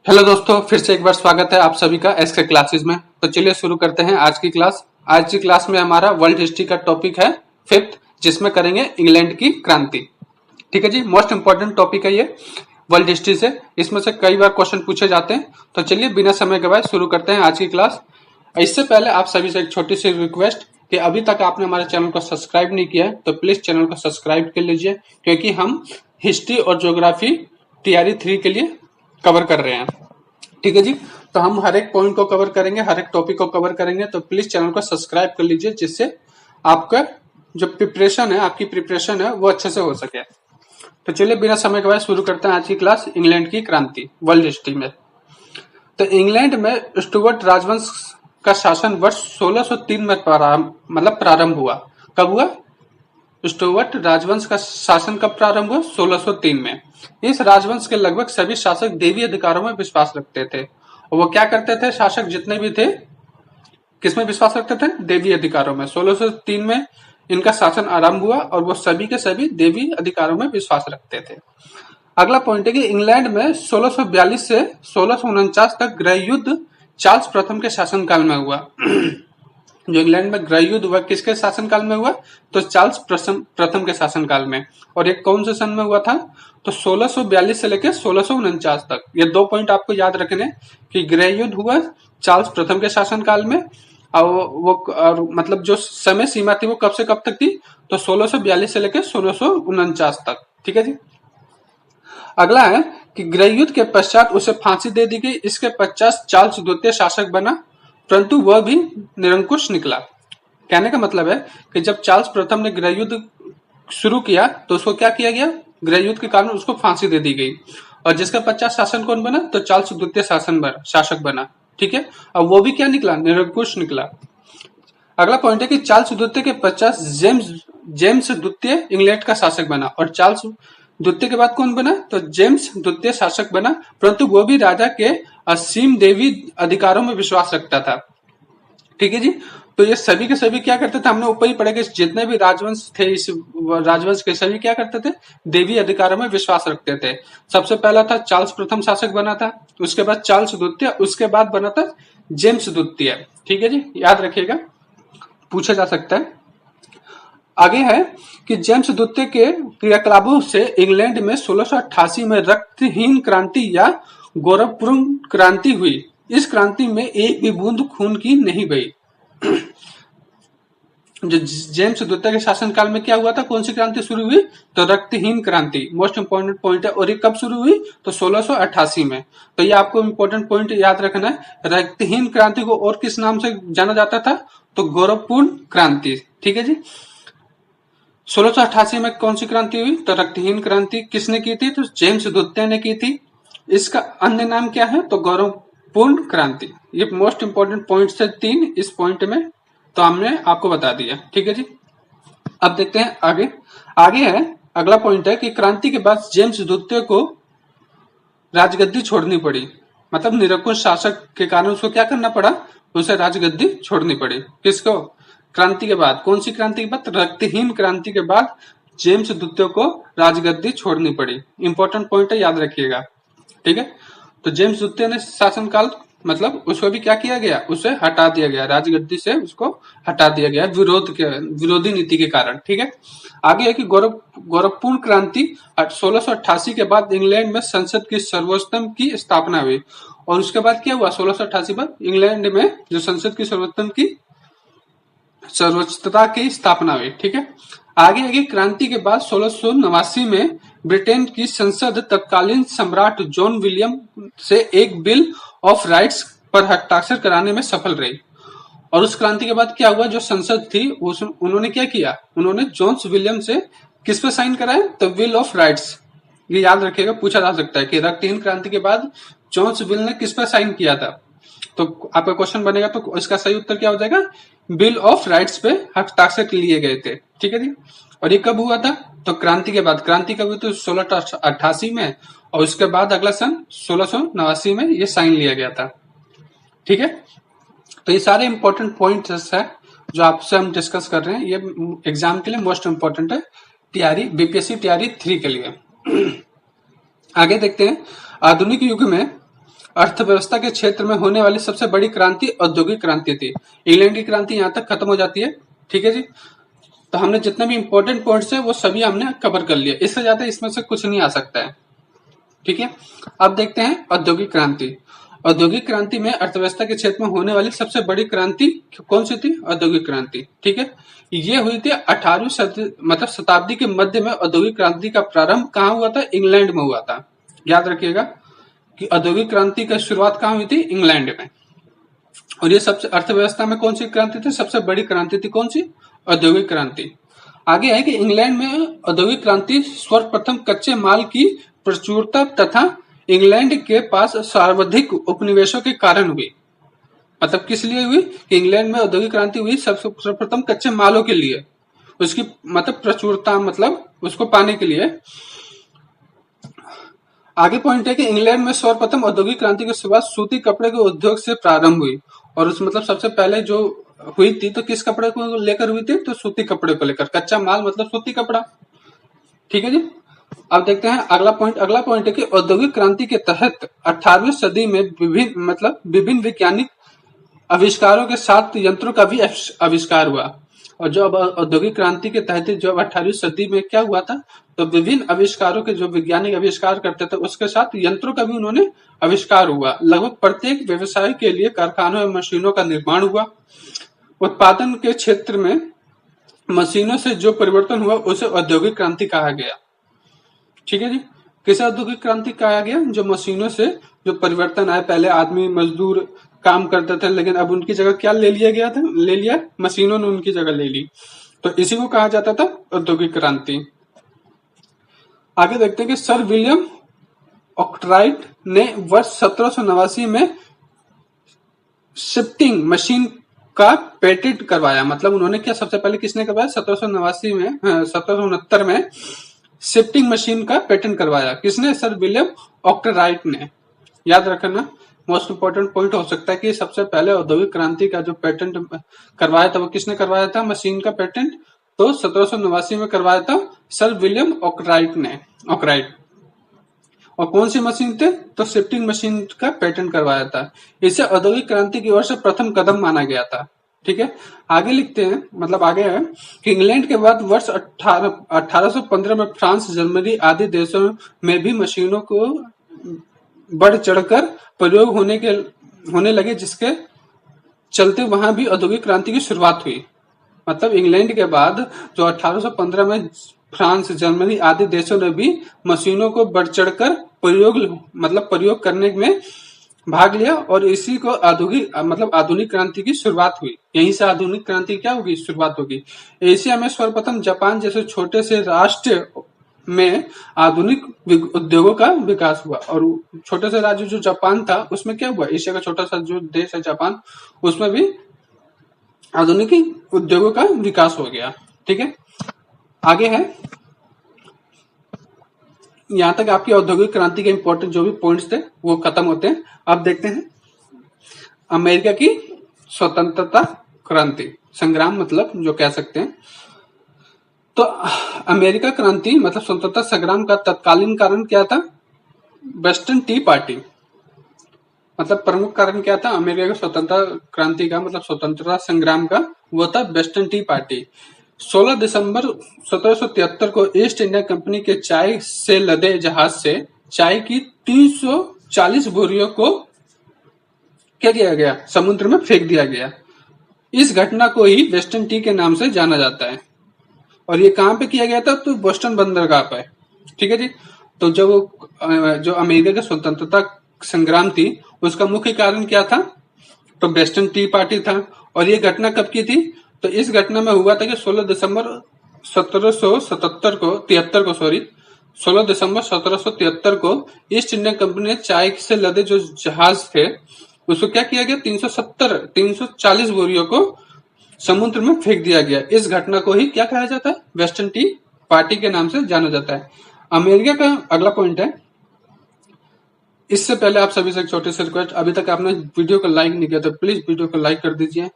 Hello दोस्तों, फिर से एक बार स्वागत है आप सभी का एसके क्लासेस में। तो चलिए शुरू करते हैं आज की क्लास। आज की क्लास में हमारा वर्ल्ड हिस्ट्री का टॉपिक है फिफ्थ, जिसमें करेंगे इंग्लैंड की क्रांति। ठीक है जी, मोस्ट इंपॉर्टेंट टॉपिक है ये वर्ल्ड हिस्ट्री से। इसमें से कई बार क्वेश्चन पूछे जाते हैं। तो चलिए बिना समय गवाए शुरू करते हैं आज की क्लास। इससे पहले आप सभी से एक छोटी सी रिक्वेस्ट कि अभी तक आपने हमारे चैनल को सब्सक्राइब नहीं किया है तो प्लीज चैनल को सब्सक्राइब कर लीजिए, क्योंकि हम हिस्ट्री और ज्योग्राफी तैयारी 3 के लिए कवर कर रहे हैं। ठीक है जी, तो हम हर एक पॉइंट को कवर करेंगे, हर एक टॉपिक को कवर करेंगे। तो प्लीज चैनल को सब्सक्राइब कर लीजिए, जिससे आपका जो प्रिपरेशन है, आपकी प्रिपरेशन है वो अच्छे से हो सके। तो चलिए बिना समय गवाए शुरू करते हैं आज की क्लास, इंग्लैंड की क्रांति वर्ल्ड हिस्ट्री में। तो इंग्लैंड में स्टुअर्ट राजवंश का शासन वर्ष 1603 में प्रारंभ हुआ। कब हुआ? स्टुअर्ट राजवंश का शासन कब प्रारंभ हुआ? 1603 में। इस राजवंश के लगभग सभी शासक देवी अधिकारों में विश्वास रखते थे। और वो क्या करते थे? शासक जितने भी थे, किसमें विश्वास रखते थे? देवी अधिकारों में। 1603 में इनका शासन आरंभ हुआ और वो सभी के सभी देवी अधिकारों में विश्वास रखते थे। अगला पॉइंट है कि इंग्लैंड में 1642 से 1649 तक गृह युद्ध चार्ल्स प्रथम के शासनकाल में हुआ। जो इंग्लैंड में गृह युद्ध हुआ किसके शासनकाल में हुआ? तो चार्ल्स प्रथम के शासनकाल में। और ये कौन से सन में हुआ था? तो 1642 से लेकर 1649 तक। ये 2 पॉइंट आपको याद रखने कि गृह युद्ध हुआ चार्ल्स प्रथम के शासनकाल में, और मतलब जो समय सीमा थी वो कब से कब तक थी? तो 1642 से लेकर 1649 तक। ठीक है जी। अगला है कि गृह युद्ध के पश्चात उसे फांसी दे दी गई। इसके पश्चात चार्ल्स द्वितीय शासक बना, परंतु वह भी निरंकुश निकला। कहने का मतलब है कि जब चार्ल्स प्रथम ने गृह युद्ध शुरू किया तो उसको क्या किया गया? गृह युद्ध के कारण उसको फांसी दे दी गई। और जिसका पश्चात शासन कौन बना? तो चार्ल्स द्वितीय शासक बना। ठीक है, और वो भी क्या निकला? निरंकुश निकला। अगला पॉइंट है कि चार्ल्स द्वितीय के पश्चात जेम्स द्वितीय इंग्लैंड का शासक बना। और चार्ल्स द्वितीय के बाद कौन बना? तो जेम्स द्वितीय शासक बना, परंतु वो भी राजा के असीम देवी अधिकारों में विश्वास रखता था। ठीक है जी। तो ये सभी के सभी क्या करते थे? हमने ऊपर ही पढ़ा कि जितने भी राजवंश थे, इस राजवंश के सभी क्या करते थे? देवी अधिकारों में विश्वास रखते थे। सबसे पहला था चार्ल्स प्रथम शासक बना था, उसके बाद चार्ल्स द्वितीय, उसके बाद बना था जेम्स द्वितीय। ठीक है जी, याद रखिएगा, पूछा जा सकता है। आगे है कि जेम्स द्वितीय के क्रियाकलापों से इंग्लैंड में 1688 में रक्तहीन क्रांति या गौरवपूर्ण क्रांति हुई। इस क्रांति में एक भी बूंद खून की नहीं बही। जो जेम्स द्वितीय के शासनकाल में क्या हुआ था? कौन सी क्रांति शुरू हुई? तो रक्तहीन क्रांति। मोस्ट इंपोर्टेंट पॉइंट है। और ये कब शुरू हुई? तो 1688 में। तो ये आपको इंपोर्टेंट पॉइंट याद रखना है। रक्तहीन क्रांति को और किस नाम से जाना जाता था? तो गौरवपूर्ण क्रांति। ठीक है जी। 1688 में कौन सी क्रांति हुई? तो रक्तहीन क्रांति। किसने की थी? तो जेम्स द्वितीय ने की थी। इसका अन्य नाम क्या है? तो गौरवपूर्ण क्रांति। ये मोस्ट इंपोर्टेंट पॉइंट्स है 3 इस पॉइंट में, तो हमने आपको बता दिया। ठीक है जी। अब देखते हैं आगे। आगे है अगला पॉइंट है कि क्रांति के बाद जेम्स द्वितीय को राजगद्दी छोड़नी पड़ी। मतलब निरंकुश शासक के कारण उसको क्या करना पड़ा? उसे राजगद्दी छोड़नी पड़ी। किसको? क्रांति के बाद। कौन सी क्रांति के बाद? रक्तहीन क्रांति के बाद जेम्स द्वितीय को राजगद्दी छोड़नी पड़ी। इंपॉर्टेंट पॉइंट है, याद रखिएगा। ठीक है, तो जेम्स द्वितीय ने शासनकाल मतलब उसको भी क्या किया गया? उसे हटा दिया गया, राजगद्दी से उसको हटा दिया गया विरोधी नीति के कारण। ठीक है। आगे है कि गौरवपूर्ण क्रांति 1688 के बाद इंग्लैंड में संसद की सर्वोच्चतम की स्थापना हुई। और उसके बाद क्या हुआ? 1688 बाद इंग्लैंड में जो संसद की सर्वोच्चता की स्थापना हुई। ठीक है। आगे क्रांति के बाद 1689 में ब्रिटेन की संसद तत्कालीन सम्राट जॉन विलियम से एक बिल ऑफ राइट्स पर हस्ताक्षर कराने में सफल रही। और उस क्रांति के बाद क्या हुआ? जो संसद थी उन्होंने क्या किया? उन्होंने जॉन विलियम से किस पे साइन कराया? तो बिल ऑफ राइट्स। ये याद रखिएगा, पूछा जा सकता है कि रक्तहीन क्रांति के बाद जॉन विल ने किस पे साइन किया था। तो आपका क्वेश्चन बनेगा, तो इसका सही उत्तर क्या हो जाएगा? बिल ऑफ राइट्स पे हस्ताक्षर लिए गए थे। ठीक है जी। और ये कब हुआ था? तो क्रांति के बाद। क्रांति कब हुई? तो 1688 में, और उसके बाद अगला सन 1689 में ये साइन लिया गया था। ठीक है। तो ये सारे इंपॉर्टेंट पॉइंट्स है जो आपसे हम डिस्कस कर रहे हैं। ये एग्जाम के लिए मोस्ट इंपॉर्टेंट है, बीपीएससी तैयारी 3 के लिए। आगे देखते हैं। आधुनिक युग में अर्थव्यवस्था के क्षेत्र में होने वाली सबसे बड़ी क्रांति औद्योगिक क्रांति थी। इंग्लैंड की क्रांति यहाँ तक खत्म हो जाती है। ठीक है जी, तो हमने जितने भी इंपॉर्टेंट पॉइंट्स है वो सभी हमने कवर कर लिया, इससे ज्यादा इसमें से कुछ नहीं आ सकता है। ठीक है, अब देखते हैं औद्योगिक क्रांति। औद्योगिक क्रांति में अर्थव्यवस्था के क्षेत्र में होने वाली सबसे बड़ी क्रांति कौन सी थी? औद्योगिक क्रांति। ठीक है, ये हुई थी 18वीं मतलब शताब्दी के मध्य में। औद्योगिक क्रांति का प्रारंभ कहाँ हुआ था? इंग्लैंड में हुआ था। याद रखिएगा कि औद्योगिक क्रांति की शुरुआत कहाँ हुई थी? इंग्लैंड में। और ये सबसे अर्थव्यवस्था में कौन सी क्रांति थी? सबसे बड़ी क्रांति थी कौन सी? औद्योगिक क्रांति। आगे है कि इंग्लैंड में औद्योगिक क्रांति सर्वप्रथम कच्चे माल की प्रचुरता तथा इंग्लैंड के पास सर्वाधिक उपनिवेशों के कारण हुई। मतलब किस लिए हुई? कि इंग्लैंड में औद्योगिक क्रांति हुई सर्वप्रथम कच्चे मालों के लिए, उसकी मतलब प्रचुरता, मतलब उसको पाने के लिए। आगे पॉइंट है कि इंग्लैंड में सर्वप्रथम औद्योगिक क्रांति की शुरुआत सूती कपड़े के उद्योग से प्रारंभ हुई। और उस मतलब सबसे पहले जो हुई थी तो किस कपड़े को लेकर हुई थी? तो सूती कपड़े को लेकर। कच्चा माल मतलब सूती कपड़ा। ठीक है जी, अब देखते हैं अगला पॉइंट। अगला पॉइंट है कि औद्योगिक क्रांति के तहत 18वीं सदी में विभिन्न वैज्ञानिक आविष्कारों के साथ यंत्रों का भी आविष्कार हुआ। और जो अब औद्योगिक क्रांति के तहत जो 18वीं सदी में क्या हुआ था? तो विभिन्न आविष्कारों के जो वैज्ञानिक आविष्कार करते थे उसके साथ यंत्रों का भी उन्होंने आविष्कार हुआ। लगभग प्रत्येक व्यवसाय के लिए कारखानों में मशीनों का निर्माण हुआ। उत्पादन के क्षेत्र में मशीनों से जो परिवर्तन हुआ उसे औद्योगिक क्रांति कहा गया। ठीक है जी, किसे औद्योगिक क्रांति कहा गया? जो मशीनों से जो परिवर्तन आया। पहले आदमी मजदूर काम करते थे, लेकिन अब उनकी जगह क्या ले लिया? मशीनों ने उनकी जगह ले ली। तो इसी को कहा जाता था औद्योगिक क्रांति। आगे देखते हैं कि सर विलियम ऑर्कराइट ने वर्ष 1789 में शिफ्टिंग मशीन का पेटेंट करवाया। मतलब उन्होंने क्या, सबसे पहले किसने करवाया? 1769 में शिफ्टिंग मशीन का पेटेंट करवाया। किसने? सर विलियम ऑर्कराइट ने। याद रखना, मोस्ट इंपोर्टेंट पॉइंट हो सकता है कि सबसे पहले औद्योगिक क्रांति का जो पेटेंट करवाया था वो किसने करवाया था? मशीन का पेटेंट तो 1789 में करवाया था सर विलियम ऑर्कराइट ने। और कौन सी मशीन थे? तो शिफ्टिंग मशीन का पेटेंट करवाया था। इसे औद्योगिक क्रांति की ओर से प्रथम कदम माना गया था। ठीक है, आगे लिखते हैं, मतलब आगे है कि इंग्लैंड के बाद वर्ष 1815 में फ्रांस, जर्मनी आदि देशों में भी मशीनों को बढ़ चढ़कर प्रयोग होने लगे, जिसके चलते वहां भी औद्योगिक क्रांति की शुरुआत हुई। मतलब इंग्लैंड के बाद जो 1815 में फ्रांस, जर्मनी आदि देशों ने भी मशीनों को बढ़ चढ़कर प्रयोग करने में भाग लिया और इसी को आधुनिक क्रांति की शुरुआत हुई। यहीं से आधुनिक क्रांति क्या होगी? शुरुआत होगी। एशिया में सर्वप्रथम जापान जैसे छोटे से राष्ट्र में आधुनिक उद्योगों का विकास हुआ। और छोटे से राज्य जो जापान था उसमें क्या हुआ? एशिया का छोटा सा जो देश है जापान, उसमें भी आधुनिक उद्योगों का विकास हो गया। ठीक है, आगे है, यहां तक आपकी औद्योगिक क्रांति के इंपॉर्टेंट जो भी पॉइंट्स थे वो खत्म होते हैं। अब देखते हैं अमेरिका की स्वतंत्रता क्रांति संग्राम, मतलब जो कह सकते हैं। तो अमेरिका क्रांति मतलब स्वतंत्रता संग्राम का तत्कालीन कारण क्या था? Western T party. मतलब प्रमुख कारण क्या था अमेरिका की स्वतंत्रता क्रांति का, मतलब स्वतंत्रता संग्राम का? वो था वेस्टर्न टी पार्टी। 16 दिसंबर 1773 को ईस्ट इंडिया कंपनी के चाय से लदे जहाज से चाय की 340 बोरियों को क्या किया गया? समुद्र में फेंक दिया गया। इस घटना को ही वेस्टर्न टी के नाम से जाना जाता है। और ये कहां पे किया गया था? तो बोस्टन बंदरगाह पे। ठीक है जी, तो जो अमेरिका की स्वतंत्रता संग्राम थी उसका मुख्य कारण क्या था? तो वेस्टर्न टी पार्टी था। और ये घटना कब की थी? तो इस घटना में हुआ था कि 16 दिसंबर 1773 को ईस्ट इंडिया कंपनी ने चाय से लदे जो जहाज थे उसको क्या किया गया? 340 बोरियों को समुद्र में फेंक दिया गया। इस घटना को ही क्या कहा जाता है? वेस्टर्न टी पार्टी के नाम से जाना जाता है। अमेरिका का अगला पॉइंट है, इससे पहले आप सभी से एक छोटी सी रिक्वेस्ट, अभी तक आपने वीडियो को लाइक नहीं किया तो प्लीज वीडियो को लाइक कर दीजिए।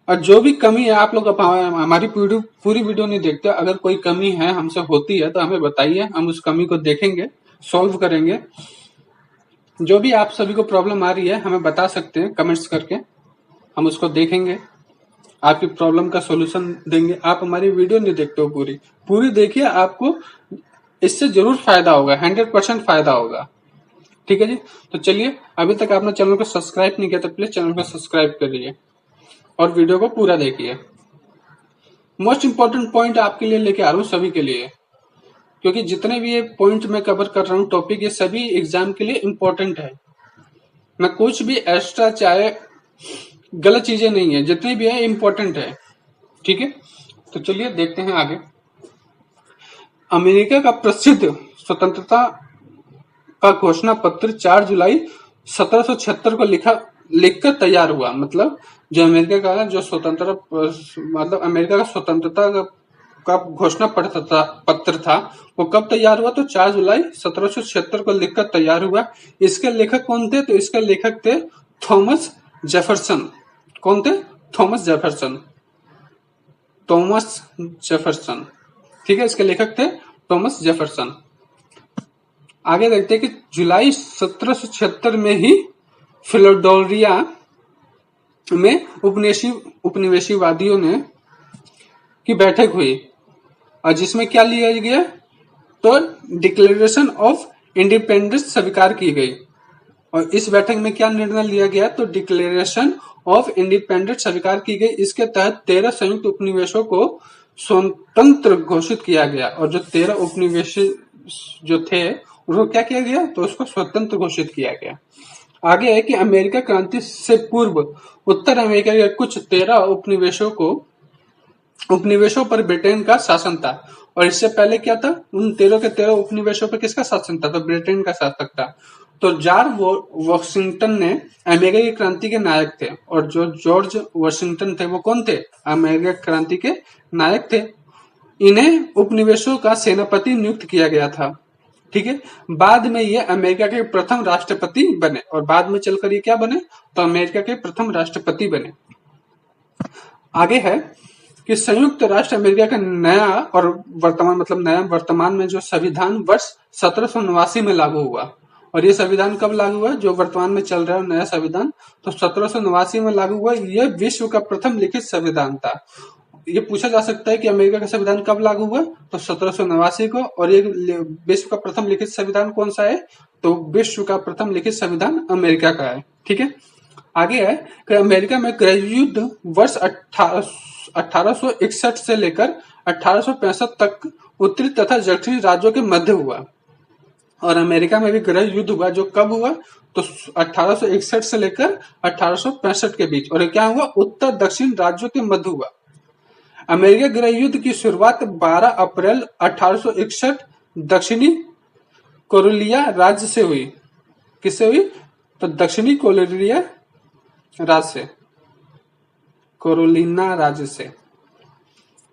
और जो भी कमी है, आप लोग हमारी पूरी वीडियो नहीं देखते, अगर कोई कमी है हमसे होती है तो हमें बताइए, हम उस कमी को देखेंगे, सॉल्व करेंगे। जो भी आप सभी को प्रॉब्लम आ रही है हमें बता सकते हैं कमेंट्स करके, हम उसको देखेंगे, आपकी प्रॉब्लम का सॉल्यूशन देंगे। आप हमारी वीडियो नहीं देखते हो पूरी पूरी देखिए, आपको इससे जरूर फायदा होगा, 100% फायदा होगा। ठीक है जी। तो चलिए, अभी तक आपने चैनल को सब्सक्राइब नहीं किया तो प्लीज चैनल को सब्सक्राइब करिए और वीडियो को पूरा देखिए। मोस्ट इंपॉर्टेंट पॉइंट आपके लिए लेके आ रहा हूँ, सभी के लिए, क्योंकि जितने भी ये पॉइंट मैं कवर कर रहा हूँ टॉपिक, ये सभी एग्जाम के लिए इंपॉर्टेंट है। मैं कुछ भी एक्स्ट्रा चाहे गलत चीजें नहीं है, जितनी भी है इंपॉर्टेंट है। ठीक है, तो चलिए देखते हैं आगे। अमेरिका का प्रसिद्ध स्वतंत्रता का घोषणा पत्र 4 जुलाई 1776 को लिखकर तैयार हुआ। मतलब जो अमेरिका का जो स्वतंत्रता, मतलब अमेरिका का स्वतंत्रता का घोषणा पत्र था वो कब तैयार हुआ? तो 4 जुलाई 1776 को लिखकर तैयार हुआ। इसके लेखक कौन थे? तो इसके लेखक थे थॉमस जेफरसन। कौन थे? Thomas Jefferson. थॉमस जेफरसन, ठीक है, इसके लेखक थे थॉमस जेफरसन। आगे देखते हैं कि जुलाई 1776 में ही फिलाडेल्फिया में उपनिवेशवादियों ने की बैठक हुई और जिसमें क्या लिया गया? तो डिक्लेरेशन ऑफ इंडिपेंडेंस स्वीकार की गई। और इस बैठक में क्या निर्णय लिया गया? तो डिक्लेरेशन ऑफ इंडिपेंडेंस स्वीकार की गई। इसके तहत 13 संयुक्त उपनिवेशों को स्वतंत्र घोषित किया गया और जो 13 उपनिवेश जो थे उनको क्या किया गया? तो उसको स्वतंत्र घोषित किया गया। आगे है कि अमेरिका क्रांति से पूर्व उत्तर अमेरिका के कुछ 13 उपनिवेशों पर ब्रिटेन का शासन था। और इससे पहले क्या था? उन 13 के 13 उपनिवेशों पर किसका शासन था? तो ब्रिटेन का शासक था। तो जॉर्ज वॉशिंगटन ने अमेरिका की क्रांति के नायक थे। और जो जॉर्ज वॉशिंगटन थे वो कौन थे? अमेरिका क्रांति के नायक थे। इन्हें उपनिवेशों का सेनापति नियुक्त किया गया था। ठीक है, बाद में ये अमेरिका के प्रथम राष्ट्रपति बने और बाद में चलकर ये क्या बने? तो अमेरिका के प्रथम राष्ट्रपति बने। आगे है कि संयुक्त राष्ट्र अमेरिका का नया और वर्तमान में जो संविधान वर्ष 1789 में लागू हुआ। और ये संविधान कब लागू हुआ? जो वर्तमान में चल रहा है नया संविधान, तो 1789 में लागू हुआ। यह विश्व का प्रथम लिखित संविधान था। ये पूछा जा सकता है कि अमेरिका का संविधान कब लागू हुआ? तो 1789 को। और ये विश्व का प्रथम लिखित संविधान कौन सा है? तो विश्व का प्रथम लिखित संविधान अमेरिका का है। ठीक है, आगे है कि अमेरिका में गृह युद्ध वर्ष 1861 से लेकर 1865 तक उत्तरी तथा दक्षिणी राज्यों के मध्य हुआ। और अमेरिका में भी गृह युद्ध हुआ, जो कब हुआ? तो 1861 से लेकर 1865 के बीच। और क्या हुआ? उत्तर दक्षिण राज्यों के मध्य हुआ। अमेरिका गृह युद्ध की शुरुआत 12 अप्रैल 1861 दक्षिणी कोरोलिया राज्य से हुई। किससे हुई? तो दक्षिणी कोलोरिया राज्य से, कोरोलिना राज्य से।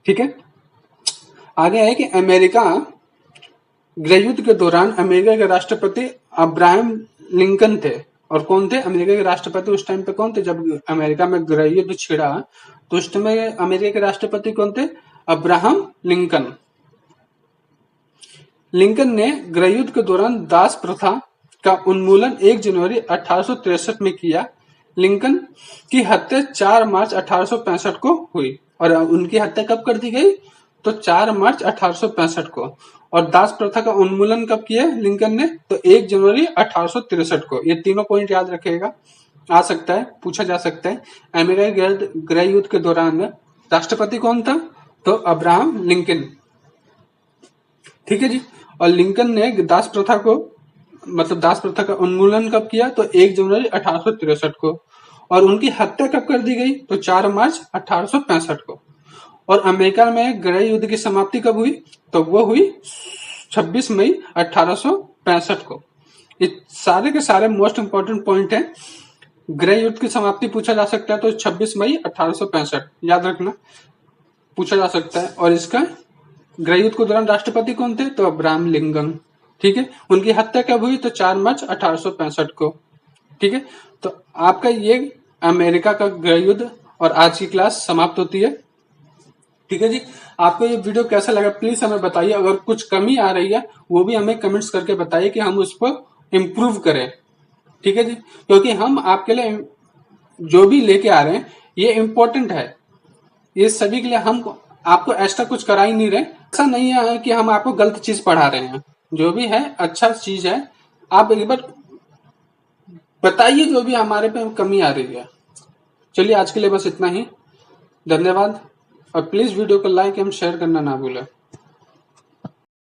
ठीक है, आगे है कि अमेरिका गृह युद्ध के दौरान अमेरिका के राष्ट्रपति अब्राहम लिंकन थे। और कौन थे? अमेरिका के राष्ट्रपति उस टाइम पे कौन थे? जब अमेरिका में गृह युद्ध छिड़ा तो उस समय अमेरिका के राष्ट्रपति कौन थे? Abraham Lincoln. लिंकन ने गृह युद्ध के दौरान दास प्रथा का उन्मूलन 1 जनवरी 1863 में किया। लिंकन की हत्या 4 मार्च 1865 को हुई। और उनकी हत्या कब कर दी गई? तो 4 मार्च 1865 को। और दास प्रथा का उन्मूलन कब किया लिंकन ने? तो 1 जनवरी 1863 को। ये तीनों पॉइंट याद रखेगा, आ सकता है, पूछा जा सकता है। अमेरिका गृह युद्ध के दौरान राष्ट्रपति कौन था? तो अब्राहम लिंकन। ठीक है जी। और लिंकन ने दास प्रथा का उन्मूलन कब किया? तो 1 जनवरी 1863 को। और उनकी हत्या कब कर दी गई? तो 4 मार्च 1865 को। और अमेरिका में गृह युद्ध की समाप्ति कब हुई? तो वो हुई 26 मई 1865 को। ये सारे के सारे मोस्ट इंपोर्टेंट पॉइंट हैं। गृह युद्ध की समाप्ति पूछा जा सकता है तो 26 मई 1865 याद रखना, पूछा जा सकता है। और इसका गृह युद्ध के दौरान राष्ट्रपति कौन थे? तो अब्राहम लिंकन। ठीक है, उनकी हत्या कब हुई? तो 4 मार्च 1865 को। ठीक है, तो आपका ये अमेरिका का गृह युद्ध और आज की क्लास समाप्त होती है। ठीक है जी, आपको ये वीडियो कैसा लगा प्लीज हमें बताइए। अगर कुछ कमी आ रही है वो भी हमें कमेंट्स करके बताइए कि हम उस पर इम्प्रूव करें। ठीक है जी, क्योंकि हम आपके लिए जो भी लेके आ रहे हैं ये इम्पोर्टेंट है, ये सभी के लिए। हम आपको एक्स्ट्रा कुछ करा ही नहीं रहे, ऐसा नहीं है कि हम आपको गलत चीज पढ़ा रहे हैं। जो भी है अच्छा चीज है, आप एक बार बताइए जो भी हमारे पे कमी आ रही है। चलिए आज के लिए बस इतना ही, धन्यवाद। और प्लीज वीडियो को लाइक एंड शेयर करना ना भूलें।